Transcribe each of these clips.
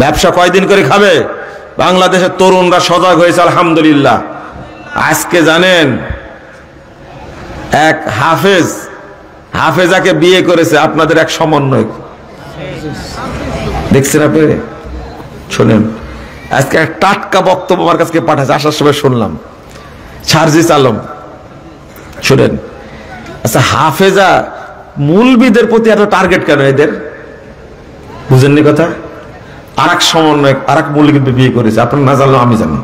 ব্যবসা কয়দিন করে খাবে? বাংলাদেশের তরুণরা সজাগ হয়েছে আলহামদুলিল্লাহ। আজকে জানেন এক হাফেজাকে বিয়ে করেছে আপনাদের এক সমন্বয়ক, দেখছেন আপনি? শোনেন, আজকে এক টাটকা বক্তব্য আমার কাছে পাঠাচ্ছে, আসার সময় শুনলাম, সার্জিস আলম। শোনেন, আচ্ছা হাফেজা মুলবিদের প্রতি এত টার্গেট কেন এদের? বুঝেননি কথা? আর এক সমন্বয়ক আর এক মুলবিকে বিয়ে করেছে, আপনার না জানলেও আমি জানি।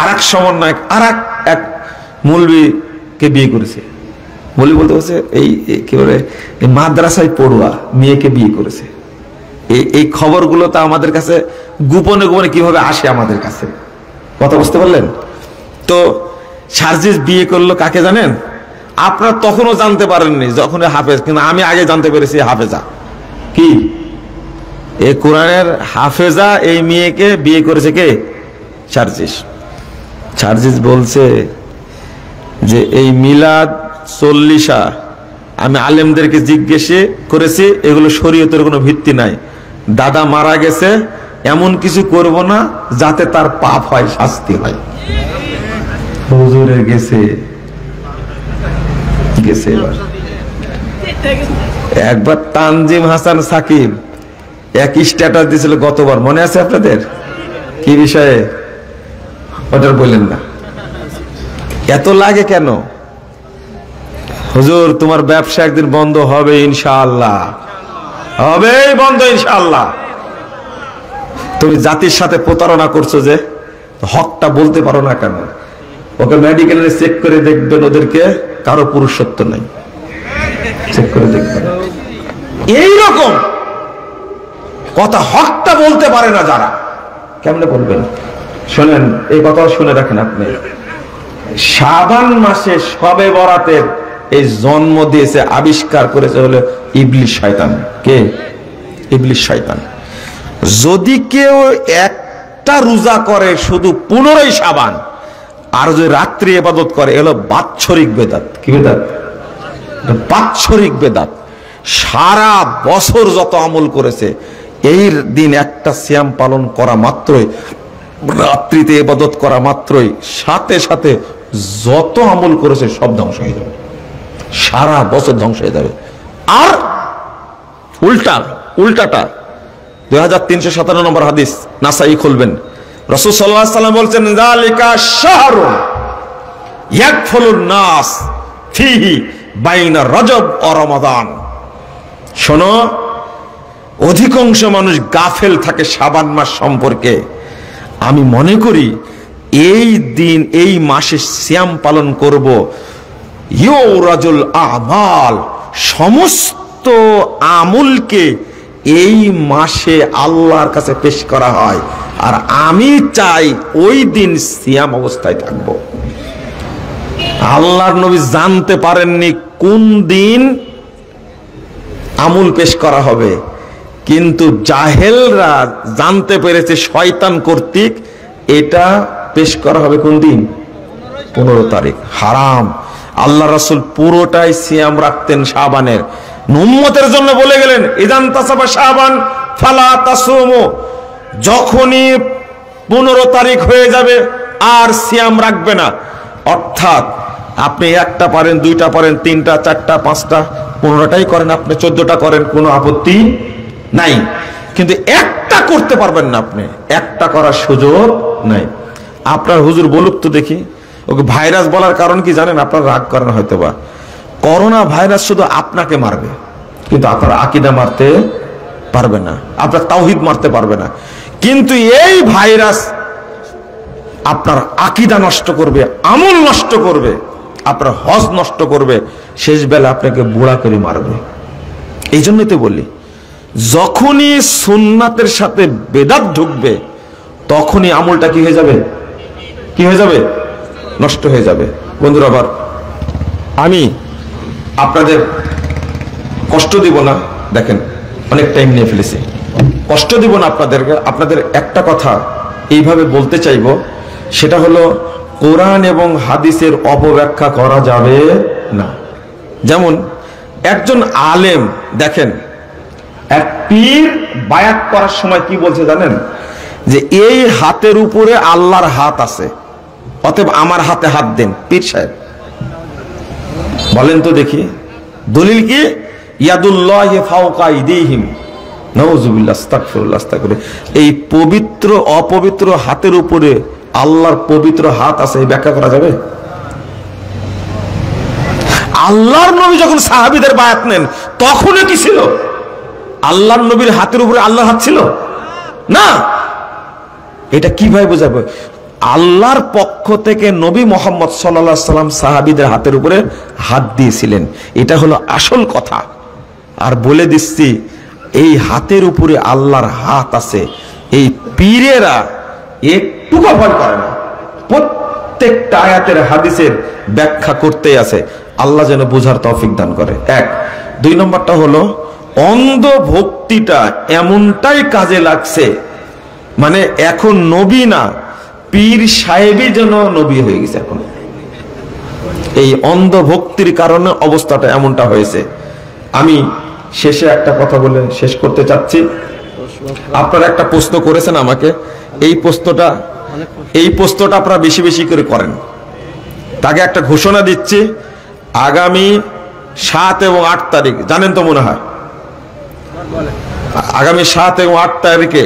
আর এক সমন্বয়ক আর এক মুলবিকে বিয়ে করেছে। বলি বলতে বলছে এই কি বলে মাদ্রাসায় পড়ুয়া মেয়েকে বিয়ে করেছে। এই খবরগুলো তো আমাদের কাছে গোপনে গোপনে কিভাবে আসে আমাদের কাছে, কথা বুঝতে পারলেন? তো সার্জিস বিয়ে করলো কাকে জানেন? আপনারা তখনও জানতে পারেননি যখন হাফেজ, কিন্তু আমি আগে জানতে পেরেছি হাফেজা কি। এই কোরআনের হাফেজা এই মেয়েকে বিয়ে করেছে কে? সার্জিস বলছে যে এই মিলাদ 40 আমি আলেমদেরকে জিজ্ঞেস করেছি, এগুলো শরীয়তের কোনো ভিত্তি নাই। দাদা মারা গেছে, এমন কিছু করব না যাতে তার পাপ হয়, শাস্তি হয়। হুজুরে গেছে একবার তানজিম হাসান সাকিব এক স্ট্যাটাস দিয়েছিল গতবার, মনে আছে আপনাদের? কি বিষয়ে? ওটার বললেন না। এত লাগে কেন? হুজুর তোমার ব্যবসা একদিন বন্ধ হবে ইনশাআল্লাহ, হবে বন্ধ ইনশাআল্লাহ। তুমি জাতির সাথে প্রতারণা করছো যে, হকটা বলতে পারো না কেন? ওকে মেডিকেলে চেক করে দেখবেন, ওদেরকে কারো পুরুষত্ব নাই, চেক করে দেখবেন। এইরকম কথা হকটা বলতে পারে না যারা, কেমনে বলবেন? শোনেন, এই কথা শুনে রাখেন আপনি। শাবান মাসে শবে বরাতের এই জন্ম দিয়েছে, আবিষ্কার করেছে হলো ইবলিস শয়তান। কে? ইবলিস শয়তান। যদি কেউ একটা রোজা করে শুধু 15ই শাবান, আর যদি রাত্রি ইবাদত করে, এলো বাৎসরিক বেদাত। কি বেদাত? বাৎসরিক বেদাত। সারা বছর যত আমল করেছে, এই দিন একটা সিয়াম পালন করা মাত্রই, রাত্রিতে ইবাদত করা মাত্রই, সাথে সাথে যত আমল করেছে সব ধ্বংস হয়ে যাবে, সারা বছর ধ্বংস হয়ে যাবে। আর উল্টাটা 2357 নম্বর হাদিস, নাসাই খুলবেন, রাসূল সাল্লাল্লাহু আলাইহি ওয়াসাল্লাম বলছেন, যালিকা শাহরুন ইয়াকফুলুন নাস ফিহি বাইনা রজব ও রমাদান। শোনো, অধিকাংশ মানুষ গাফেল থাকে শাবান মাস সম্পর্কে। আমি মনে করি এই দিন, এই মাসে সিয়াম পালন করব, ইউরাজুল আমাল, সমস্ত আমলকে এই মাসে আল্লাহর কাছে পেশ করা হয়। আর আমি চাই ওই দিন সিয়াম অবস্থায় থাকব। আল্লাহর নবী জানতে পারেননি কোন দিন আমল পেশ করা হবে, কিন্তু জাহেলরা জানতে পেরেছে শয়তান কর্তৃক এটা পেশ করা হবে কোন দিন? 15 তারিখ। হারাম। আল্লাহ রাসূল পুরোটাই সিয়াম রাখতেন শাবানের। উম্মতের জন্য বলে গেলেন, ইদান তাসাবা শাবান ফালা তাসুমু, যখনই 15 তারিখ হয়ে যাবে আর সিয়াম রাখবে না। অর্থাৎ আপনি একটা পারেন, দুইটা পারেন, তিনটা, চারটা, পাঁচটা, 15টাই করেন, আপনি 14টা করেন, কোনো আপত্তি নাই। কিন্তু একটা করতে পারবেন না, আপনি একটা করার সুযোগ নাই। আপনার হুজুর বলুক তো দেখি, ওকে ভাইরাস বলার কারণ কি জানেন? আপনার রাগ করেন হয়তো বা, করোনা ভাইরাস শুধু আপনাকে মারবে, কিন্তু আপনার আকীদা মারতে পারবে না, আপনার তাওহীদ মারতে পারবে না। কিন্তু এই ভাইরাস আপনার আকীদা নষ্ট করবে, আমল নষ্ট করবে, আপনার হজ নষ্ট করবে, শেষ বেলা আপনাকে বুড়া করে মারবে। এই জন্যই তো বলি, যখনই সুন্নাতের সাথে বেদাত ঢুকবে, তখনই আমলটা কি হয়ে যাবে? কি হয়ে যাবে? নষ্ট হয়ে যাবে। বন্ধুরা, আবার আমি আপনাদের কষ্ট দিব না, দেখেন অনেক টাইম নিয়ে ফেলেছি, কষ্ট দিব না আপনাদেরকে। আপনাদের একটা কথা এইভাবে বলতে চাইব, সেটা হলো কোরআন এবং হাদিসের অপব্যাখ্যা করা যাবে না। যেমন একজন আলেম, দেখেন এক পীর বায়াত করার সময় কি বলছে জানেন? যে এই হাতের উপরে আল্লাহর হাত আছে, অতএব আমার হাতে হাত দেন। পীর সাহেব বলেন তো দেখি, দলিল কি? ইয়াদুল্লাহি ফাওকা আইদিহিম, নাউযুবিল্লাহ, আস্তাগফিরুল্লাহ, আস্তাগফিরুল্লাহ। এই পবিত্র অপবিত্র হাতের উপরে আল্লাহর পবিত্র হাত আছে, এই ব্যাখ্যা করা যাবে? আল্লাহর নবী যখন সাহাবীদের বায়াত নেন তখনও কি ছিল? আল্লাহর নবীর হাতের উপরে আল্লাহর হাত ছিল না। এটা কিভাবে বোঝাবো? আল্লাহর পক্ষ থেকে নবী মুহাম্মদ সাল্লাল্লাহু আলাইহি সাল্লাম সাহাবীদের হাতের উপরে হাত দিয়েছিলেন, এটা হলো আসল কথা। আর বলে দিচ্ছি, এই হাতের উপরে আল্লাহর হাত আছে, এই পীরেরা একটুকু ভয় করে না, প্রত্যেকটা আয়াতের হাদিসের ব্যাখ্যা করতেই আছে। আল্লাহ যেন বোঝার তৌফিক দান করে। এক। দুই নম্বরটা হলো, অন্ধ ভক্তিটা এমনটাই কাজে লাগছে, মানে এখন নবী না, পীর সাহেবই যেন নবী হয়ে গেছে এখন। এই অন্ধ ভক্তির কারণে অবস্থাটা এমনটা হয়েছে। আমি শেষে একটা কথা বলে শেষ করতে চাচ্ছি। আপনারা একটা প্রশ্ন করেছেন আমাকে, এই প্রশ্নটা আপনারা বেশি বেশি করে করেন। তাকে একটা ঘোষণা দিচ্ছি, আগামী 7 এবং 8 তারিখ জানেন তো মনে হয়, আগামী 7 এবং 8 তারিখে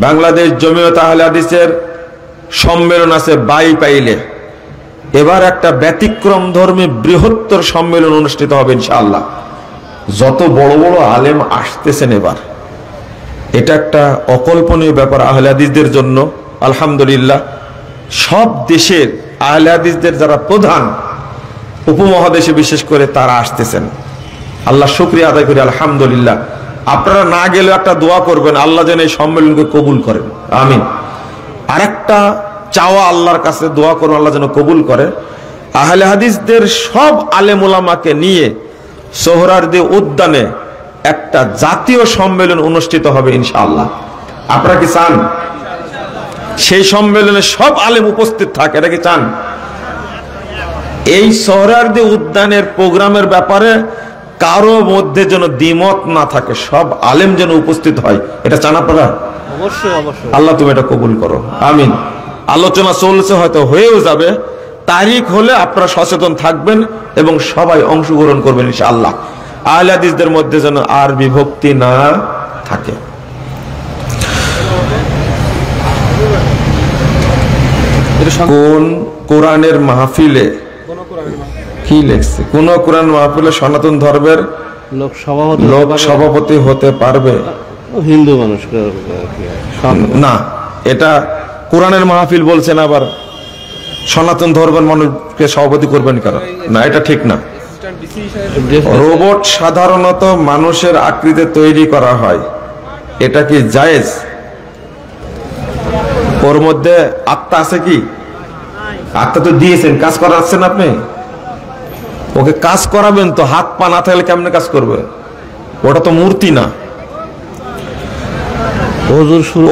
বাংলাদেশ জমিয়ত আহলে হাদিসের সম্মেলন আছে বাইপাইলে। এবার একটা ব্যতিক্রম ধর্মী বৃহত্তর সম্মেলন অনুষ্ঠিত হবে ইনশাআল্লাহ। যত বড় বড় আলেম আসতেছেন এবার, এটা একটা অকল্পনীয় ব্যাপার আহলে হাদিসদের জন্য। আলহামদুলিল্লাহ, সব দেশের আহলে হাদিসদের যারা প্রধান, উপমহাদেশে বিশেষ করে, তারা আসতেছেন। আল্লাহ শুকরিয়া আদায় করি, আলহামদুলিল্লাহ। আপনারা না গেলেও একটা দোয়া করবেন, আল্লাহ যেন এই সম্মেলনকে কবুল করেন, আমিন। আরেকটা চাওয়া আল্লাহর কাছে, দোয়া করুন আল্লাহ যেন কবুল করে। আহলে হাদিসদের সব আলেম ওলামাকে নিয়ে সোহরাওয়ার্দী উদ্যানে একটা জাতীয় সম্মেলন অনুষ্ঠিত হবে ইনশাআল্লাহ। আপনারা কি চান সেই সম্মেলনে সব আলেম উপস্থিত থাকে? এটা কি চান? এই সোহরাওয়ার্দী উদ্যানের প্রোগ্রামের ব্যাপারে কারো মধ্যে যেন দ্বিমত না থাকে, সব আলেম যেন উপস্থিত হয়, এটা চান আপনারা? অবশ্যই অবশ্যই। আল্লাহ তুমি এটা কবুল করো, আমিন। আলোচনা চলছে, হয়তো হয়েও যাবে। তারিখ হলে আপনারা সচেতন থাকবেন এবং সবাই অংশগ্রহণ করবেন ইনশাআল্লাহ। আহলে হাদিসদের মধ্যে যেন আর বিভক্তি না থাকে। কোন কোরআনের মাহফিলে কি লেখছে? কোন কোরআন মাহফিলে সনাতন ধর্মের লোক সভাপতি হতে পারবে? হিন্দু মানুষ না, এটা কোরআনের মাহফিল বলছেন, আবার সনাতন ধর্মের মানুষকে সভাপতি করবেন কারণ না, এটা ঠিক না। রোবট সাধারণত মানুষের আকৃতিতে তৈরি করা হয়, এটা কি জায়েজ? ওর মধ্যে আত্মা আছে কি? আত্মা তো দিয়েছেন, কাজ করাচ্ছেন আপনি, ওকে কাজ করাবেন তো। হাত পা না থাকলে কেমনে কাজ করবে? ওটা তো মূর্তি না।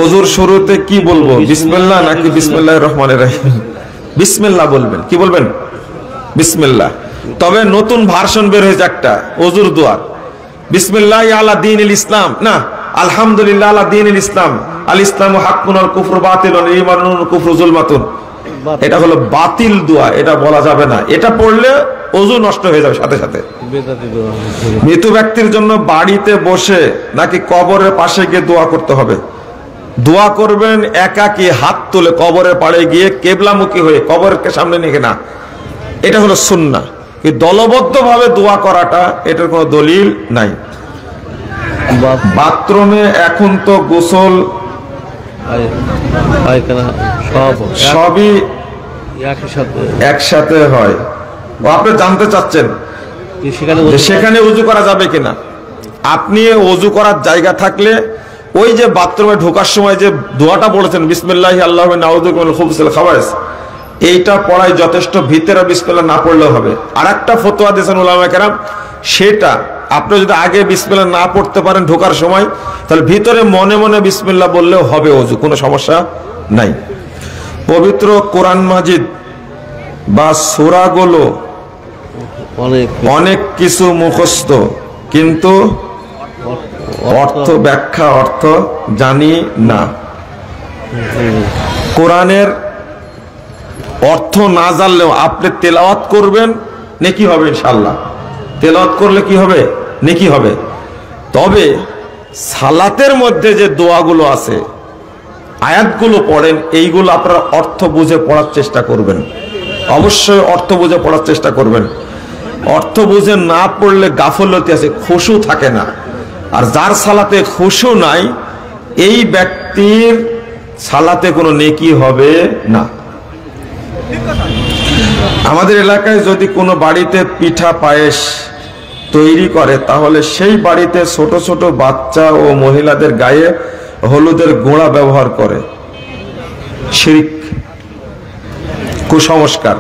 ওযুর শুরুতে কি বলবো, বিসমিল্লাহ নাকি বিসমিল্লাহির রহমানির রহিম? বিসমিল্লাহ বলবেন। কি বলবেন? বিসমিল্লাহ। তবে নতুন ভার্সন বের হয়েছে একটা ওযুর দোয়ার, বিসমিল্লাহ আলা দীনিল ইসলাম, না আলহামদুলিল্লাহ আলা দীনিল ইসলাম, আল ইসলামু হাক্কুন ওয়াল কুফরু বাতিলুন ঈমানুন কুফরু যুলমাতুন। এটা হলো বাতিল দোয়া, এটা বলা যাবে না। এটা পড়লে ওযু নষ্ট হয়ে যাবে সাথে সাথে। মৃত ব্যক্তির জন্য বাড়িতে বসে নাকি কবরের পাশে গিয়ে দোয়া করতে হবে? দোয়া করবেন একাকী হাত তুলে কবরের পাড়ে গিয়ে কেবলামুখী হয়ে, কবরের সামনে নিয়ে না। এটা হলো সুন্নাহ। দলবদ্ধ ভাবে দোয়া করাটা, এটার কোনো দলিল নাই। বাথরুমে এখন তো গোসল সবই একসাথে হয়। আপনি জানতে চাচ্ছেন সেখানে উযু করা যাবে কিনা? আপনি ওযু করার জায়গা থাকলে ওই যে বাথরুমে ঢোকার সময় যে দোয়াটা বলেছেন, বিসমিল্লাহি আল্লাহুম্মা নাউযু বিকা মিনাল খুবুসিল খাবাইস, এইটা পড়াই যথেষ্ট। ভিতরে বিসমিল্লাহ না পড়লেও হবে। আরেকটা ফতোয়া দিয়েছেন উলামায়ে কেরাম, সেটা আপনি যদি আগে বিসমিল্লাহ না পড়তে পারেন ঢোকার সময়, তাহলে ভিতরে মনে মনে বিসমিল্লাহ বললেও হবে ওযু, কোনো সমস্যা নাই। পবিত্র কোরআন মাজিদ বা সূরাগুলো অনেক কিছু মুখস্থ, কিন্তু অর্থ ব্যাখ্যা অর্থ জানি না। কোরআনের অর্থ না জানলেও আপনি তেলাওয়াত করবেন, নেকি হবে ইনশাআল্লাহ। তেলাওয়াত করলে কি হবে? নেকি হবে। তবে সালাতের মধ্যে যে দোয়াগুলো আছে, আয়াতগুলো পড়েন, এইগুলো আপনারা অর্থ বুঝে পড়ার চেষ্টা করবেন। অবশ্যই অর্থ বুঝে পড়ার চেষ্টা করবেন। অর্থ বুঝে না পড়লে গাফলতি আছে, খুশু থাকে না। আর যার সালাতে খুশু নাই, এই ব্যক্তির সালাতে কোনো নেকি হবে না। আমাদের এলাকায় যদি কোনো বাড়িতে পিঠা পায়েস তৈরি করে, তাহলে সেই বাড়িতে ছোট ছোট বাচ্চা ও মহিলাদের গায়ে হলুদের গোড়া ব্যবহার করে। শিরক, কুসংস্কার।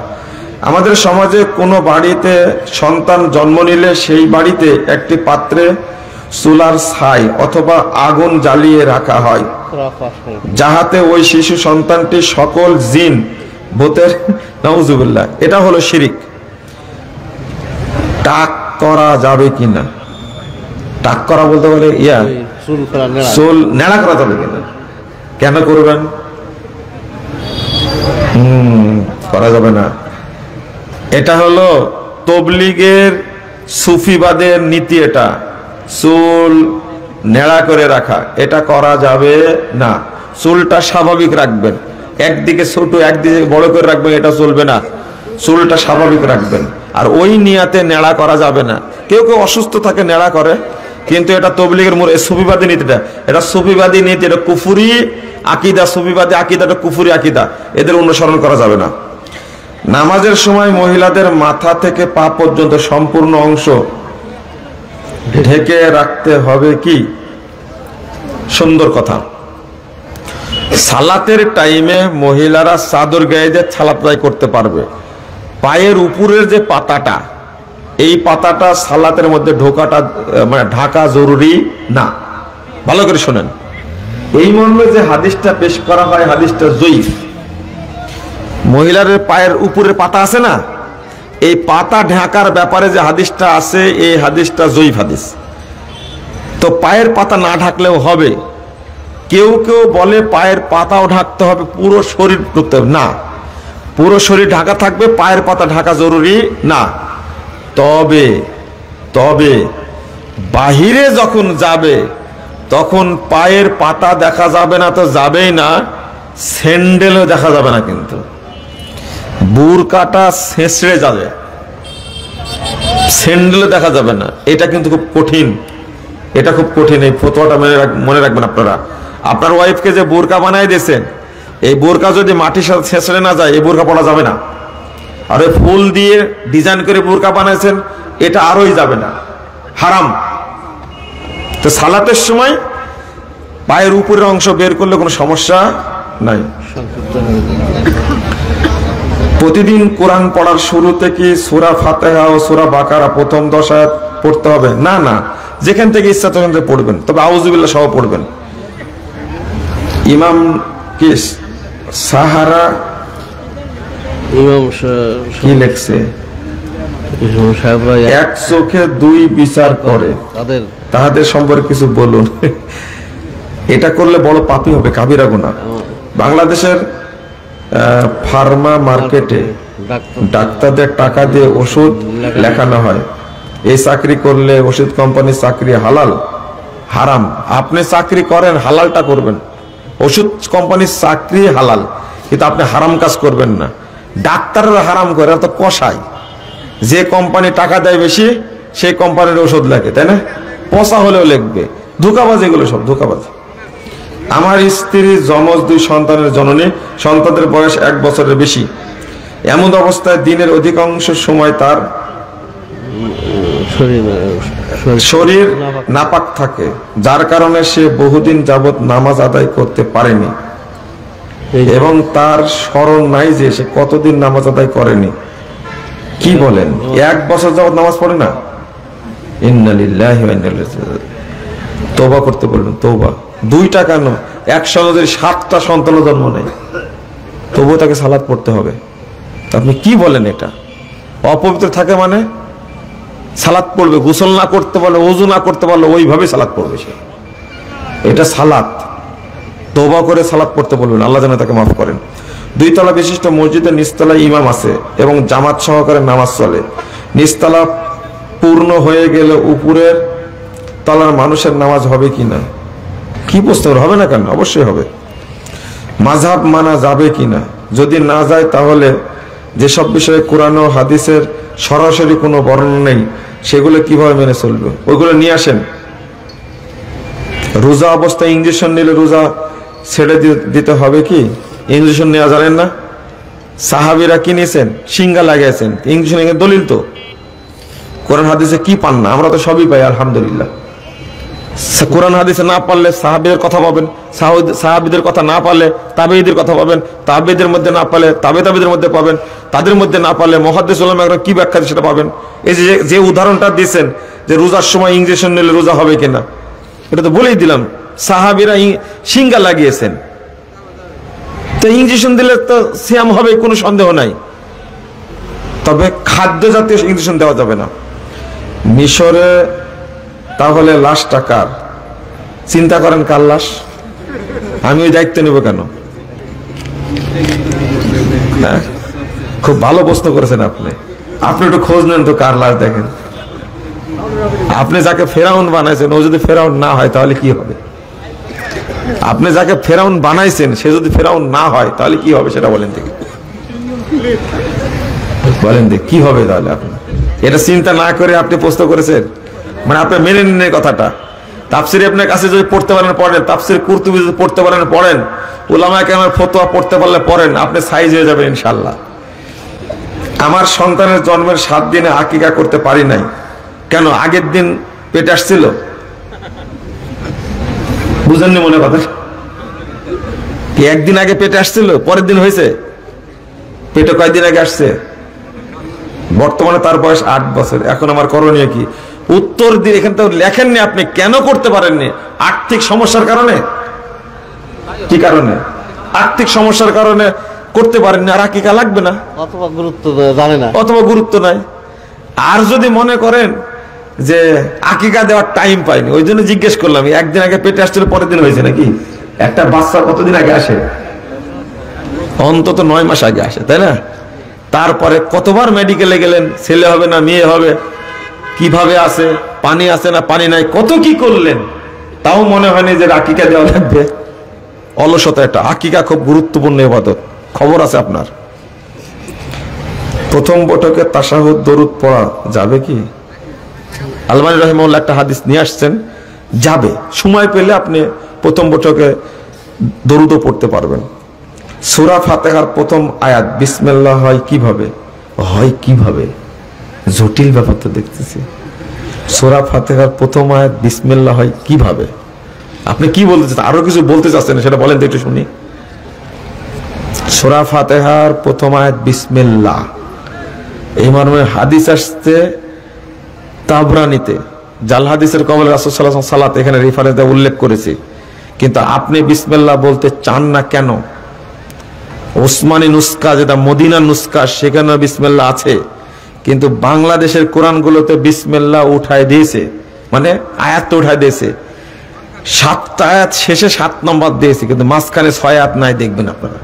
আমাদের সমাজে কোনো বাড়িতে সন্তান জন্ম নিলে সেই বাড়িতে একটি পাত্রে চুলার ছাই অথবা আগুন জ্বালিয়ে রাখা হয়, যাহাতে ওই শিশু সন্তানটি সকল জিন ভূতের, নাউজুবিল্লাহ, এটা হলো শিরিক। টাক করা যাবে কিনা? টাক করা বলতে বলে চুল নেড়া করা যাবে কিনা? কেন করবেন? করা যাবে না। এটা হলো তবলিগের সুফিবাদের নীতি। এটা চুল নেড়া করে রাখা, এটা করা যাবে না। চুলটা স্বাভাবিক রাখবেন, একদিকে ছোট একদিকে বড় করে রাখবেন, এটা চলবে না। চুলটা স্বাভাবিক রাখবেন। আর ওই নিয়াতে নেড়া করা যাবে না। কেউ কেউ অসুস্থ থাকে নেড়া করে, কিন্তু এটা তবলিগের সুফিবাদী নীতিটা, এটা সুফিবাদী নীতি, এটা কুফুরি আকিদা। সুফিবাদী আকিদা, এটা কুফুরি আকিদা, এদের অনুসরণ করা যাবে না। নামাজের সময় মহিলাদের মাথা থেকে পা পর্যন্ত সম্পূর্ণ অংশ ঢেকে রাখতে হবে কি? সুন্দর কথা। সালাতের টাইমে মহিলারা চাদর গায়ে দিয়ে সালাত আদায় করতে পারবে। পায়ের উপরের যে পাতাটা, এই পাতাটা সালাতের মধ্যে ঢোকাটা মানে ঢাকা জরুরি না। ভালো করে শোনেন। এই মর্মে যে হাদিসটা পেশ করা হয়, হাদিসটা জয়ীফ। মহিলার পায়ের উপরের পাতা আছে না, এই পাতা ঢাকার ব্যাপারে যে হাদিসটা আছে, এই হাদিসটা জয়ীফ হাদিস। তো পায়ের পাতা না ঢাকলেও হবে। কেউ কেউ বলে পায়ের পাতাও ঢাকতে হবে, পুরো শরীর ঢুকতে হবে না। পুরো শরীর ঢাকা থাকবে, পায়ের পাতা ঢাকা জরুরি না। তবে তবে বাহিরে যখন যাবে, তখন পায়ের পাতা দেখা যাবে না, তো যাবেই না। স্যান্ডেলও দেখা যাবে না, কিন্তু বুরকাটা ছেঁচড়ে যাবে, স্যান্ডেলও দেখা যাবে না। এটা কিন্তু খুব কঠিন, এটা খুব কঠিন। এই ফতোয়াটা মনে রাখবেন আপনারা। আপনার ওয়াইফকে যে বোরকা বানাই দিয়েছেন, এই বোরকা যদি মাটির সাথে ছেঁচড়ে না যায়, এই বোরকা পরা যাবে না। আর ওই ফুল দিয়ে ডিজাইন করে বোরকা বানাইছেন, এটা আরোই যাবে না, হারাম। তো সালাতের সময় পায়ের উপরের অংশ বের করলে কোনো সমস্যা নাই। প্রতিদিন কোরআন পড়ার শুরুতে কি সূরা ফাতিহা ও সূরা বাকারা প্রথম 10 আয়াত পড়তে হবে? না না, যেখান থেকে ইচ্ছা তখন থেকে পড়বেন, তবে আউযুবিল্লাহ সহ পড়বেন। ইমাম কি সাহারা কি লেখছে? এক চোখে দুই বিচার করে, তাহাদের সম্পর্কে কিছু বলুন। এটা করলে বড় পাপী হবে, কাবিরা গুনাহ। বাংলাদেশের ফার্মা মার্কেটে ডাক্তারদের টাকা দিয়ে ওষুধ লেখানো হয়। এই চাকরি করলে ওষুধ কোম্পানির চাকরি হালাল? হারাম। আপনি চাকরি করেন, হালালটা করবেন। ওষুধ কোম্পানির চাকরি হালাল, কিন্তু আপনি হারাম কাজ করবেন না। ডাক্তাররা হারাম করে, তো কষায়। যে কোম্পানি টাকা দেয় বেশি, সেই কোম্পানির ওষুধ লেখে, তাই না? পচা হলেও লিখবে। ধোঁকাবাজ, এগুলো সব ধোঁকাবাজ। আমার স্ত্রী যমজ 2 সন্তানের জননী, সন্তানদের বয়স 1 বছরের বেশি। এমন অবস্থায় দিনের অধিকাংশ সময় তার শরীর নাপাক থাকে, যার কারণে সে বহুদিন যাবৎ নামাজ আদায় করতে পারেনি, এবং তার স্মরণ নাই যে সে কতদিন নামাজ আদায় করেনি। কি বলেন? 1 বছর যাবৎ নামাজ পড়ে না? ইন্না লিল্লাহি ওয়া ইন্না ইলাইহি রাজিউন। তওবা করতে বলবেন, তওবা। 2টা কেন, 100 যদি 7টা সন্তান জন্ম নেয়, তবুও তাকে সালাত পড়তে হবে। আপনি কি বলেন? এটা অপবিত্র থাকে মানে সালাত পড়বে, গোসল না করতে পারলে, ওযু না করতে পারলে ওইভাবে সালাত পড়বে সে। এটা সালাত। তওবা করে সালাত পড়তে বলবেন, আল্লাহ যেন তাকে মাফ করেন। 2 তলা বিশিষ্ট মসজিদের নিচতলায় ইমাম আছে এবং জামাত সহকারে নামাজ চলে। নিচতলা পূর্ণ হয়ে গেলে উপরের তলার মানুষের নামাজ হবে কিনা? কি প্রশ্ন, হবে না কেন? অবশ্যই হবে। মাযহাব মানা যাবে কিনা? যদি না যায় তাহলে যেসব বিষয়ে কোরআন ও হাদিসের সরাসরি কোনো বর্ণনা নেই সেগুলো কিভাবে মেনে চলবে? ওইগুলো নিয়ে আসেন। রোজা অবস্থায় ইঞ্জেকশন নিলে রোজা ছেড়ে দিতে হবে কি? ইঞ্জেকশন নেওয়া জানেন না? সাহাবীরা কি নিয়েছেন? সিঙ্গা লাগিয়েছেন। ইঞ্জেকশন দলিল তো কোরআন হাদিসে কি পান না? আমরা তো সবই পাই আলহামদুলিল্লাহ। কোরআন হাদিসে না পারলে সাহাবীদের কথা পাবেন, সাহাবীদের কথা না পারলে তাবেঈদের কথা পাবেন, তাবেঈদের মধ্যে না পারলে তাবেঈদের মধ্যে পাবেন, তাদের মধ্যে না পারলে মুহাদ্দিস উলামারা কি ব্যাখ্যা সেটা পাবেন। এই যে উদাহরণটা দিয়েছেন যে রোজার সময় ইঞ্জেকশন নিলে রোজা হবে কিনা, এটা তো বলেই দিলাম। সাহাবীরা সিঙ্গা লাগিয়েছেন, তো ইঞ্জেকশন দিলে তো সিয়াম হবে, কোনো সন্দেহ নাই। তবে খাদ্য জাতীয় ইঞ্জেকশন দেওয়া যাবে না। মিশরে তাহলে লাশটা কার? চিন্তা করেন কার লাশ? আমি ওই দায়িত্ব নেব কেন? হ্যাঁ, খুব ভালো প্রশ্ন করেছেন আপনি। আপনি একটু খোঁজ নেন তো কার লাশ, দেখেন। আপনি যাকে ফেরাউন বানাইছেন ও যদি ফেরাউন না হয় তাহলে কি হবে? আপনি যাকে ফেরাউন বানাইছেন সে যদি ফেরাউন না হয় তাহলে কি হবে সেটা বলেন দেখি। বলেন দেখি কি হবে তাহলে? আপনি এটা চিন্তা না করে আপনি প্রশ্ন করেছেন, মানে আপনি মেনে নিন এই কথাটা। তাফসীর আপনার কাছে যদি পড়তে পারেন পড়েন, তাফসীর কুরতুবী যদি পড়তে পারেন পড়েন, উলামা কেরামের ফতোয়া পড়তে পারলে পড়েন, আপনি সাইজ হয়ে যাবেন ইনশাআল্লাহ। আমার সন্তানের জন্মের 7 দিনে আকিকা করতে পারি নাই কেন? আগের দিন পেটে আসছিল? বুঝেননি মনে কথা? কি একদিন আগে পেটে আসছিল, পরের দিন হয়েছে? পেটে কয়দিন আগে আসছে? বর্তমানে তার বয়স 8 বছর। এখন আমার করণীয় কি? উত্তর দিয়ে এখানে তো লেখেননি আপনি, কেন করতে পারেননি? আর্থিক সমস্যার কারণে। কি কারণে? আর্থিক সমস্যার কারণে করতে পারেননি, আর আকিকা লাগবে না, অথবা গুরুত্ব জানে না, অথবা গুরুত্ব নাই। আর যদি মনে করেন যে আকিকা দেওয়ার টাইম পাইনি, ওই জন্য জিজ্ঞেস করলাম, একদিন আগে পেটে আসছিল পরের দিন হয়েছে নাকি? একটা বাচ্চা কতদিন আগে আসে? অন্তত 9 মাস আগে আসে, তাই না? তারপরে কতবার মেডিকেলে গেলেন, ছেলে হবে না মেয়ে হবে, কিভাবে আছে, পানি আছে না পানি নাই, কত কি করলেন, তাও মনে হয়নি যে আকিকা দেওয়া লাগবে। অলসতা এটা। আকিকা খুব গুরুত্বপূর্ণ ইবাদত, খবর আছে আপনার। প্রথম বৈঠকে তাশাহুদ দরুদ পড়া যাবে কি? আলবানী রাহিমাহুল্লাহ একটা হাদিস নিয়ে আসছেন, যাবে। সময় পেলে আপনি প্রথম বৈঠকে দরুদও পড়তে পারবেন। সূরা ফাতিহার প্রথম আয়াত বিসমিল্লাহ হয় কিভাবে? হয় কিভাবে? জটিল ব্যাপার তো দেখতেছি। সূরা ফাতিহার প্রথম আয়াত বিসমিল্লাহ হয় কিভাবে? আপনি কি বলতে চাচ্ছেন? আরো কিছু বলতে চাচ্ছেন সেটা বলেন তো একটু শুনি। সূরা ফাতিহার প্রথম আয়াত বিসমিল্লাহ, এই মর্মে হাদিস আসছে তাবরানীতে। জাল হাদিসের কবলে রাসূল সাল্লাল্লাহু আলাইহি ওয়াসাল্লাম সালাত এখানে রেফারেন্স দিয়ে উল্লেখ করেছে, কিন্তু আপনি বিসমিল্লাহ বলতে চান না কেন? ওসমানী নুসকা, যেটা মদিনার নুসকা, সেখানে বিসমিল্লাহ আছে, কিন্তু বাংলাদেশের কোরআনগুলোতে বিসমিল্লাহ উঠায় দিয়েছে, মানে আয়াত তো উঠায় দিয়েছে। 7টা আয়াত শেষে 7 নম্বর দিয়েছে, কিন্তু মাঝখানে 6 আয়াত নাই, দেখবেন আপনারা।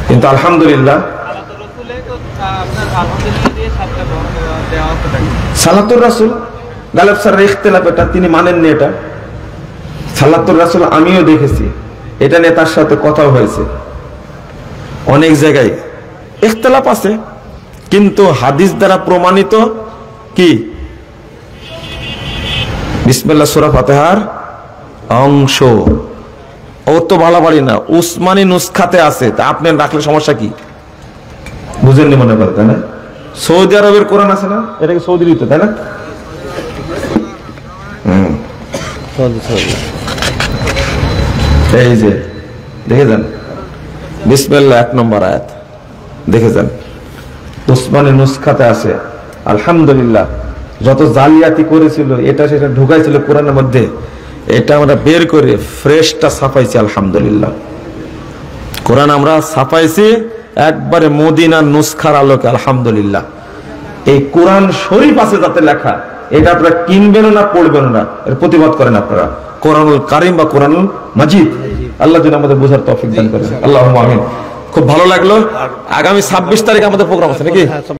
কিন্তু আলহামদুলিল্লাহ সালাতুর রাসূল গালেব স্যার ইখতিলাফ, এটা তিনি মানেননি। এটা সালাতুর রাসূল আমিও দেখেছি, এটা নিয়ে তার সাথে কথা হয়েছে। অনেক জায়গায় ইখতিলাফ আছে, কিন্তু হাদিস দ্বারা প্রমাণিত কি? বিসমিল্লাহ সূরা ফাতিহার অংশ। ও তো বাড়াবাড়ি না, উসমানী নুসখাতে আছে, তা আপনি রাখলে সমস্যা কি? বুঝেননি মনে করে, তাই না? সৌদি আরবের কোরআন আছে না, এটা কি সৌদির তো, তাই না? এই যে দেখে যান, বিসমিল্লাহ 1 নম্বর আয়াত দেখে যান, উসমানী নুসখাতে আছে। আলহামদুলিল্লাহ, যত জালিয়াতি করেছিল এটা সেটা ঢুকাইছিল কোরআনের মধ্যে, এটা আমরা বের করে ফ্রেশটা ছাপাইছি। আলহামদুলিল্লাহ, কোরআন আমরা ছাপাইছি একবারে মদিনার নুসখার আলোকে। আলহামদুলিল্লাহ, এই কোরআন শরীফ আছে যাতে লেখা, এটা আপনারা কিনবেন না, পড়বেন না, এর প্রতিবাদ করেন আপনারা। কোরআনুল কারীম বা কোরআনুল মাজিদ, আল্লাহ যেন আমাদের বোঝার তৌফিক দান করেন। আল্লাহুম্মা আমিন। খুব ভালো লাগলো। আগামী 26 তারিখ আমাদের প্রোগ্রাম আছে নাকি?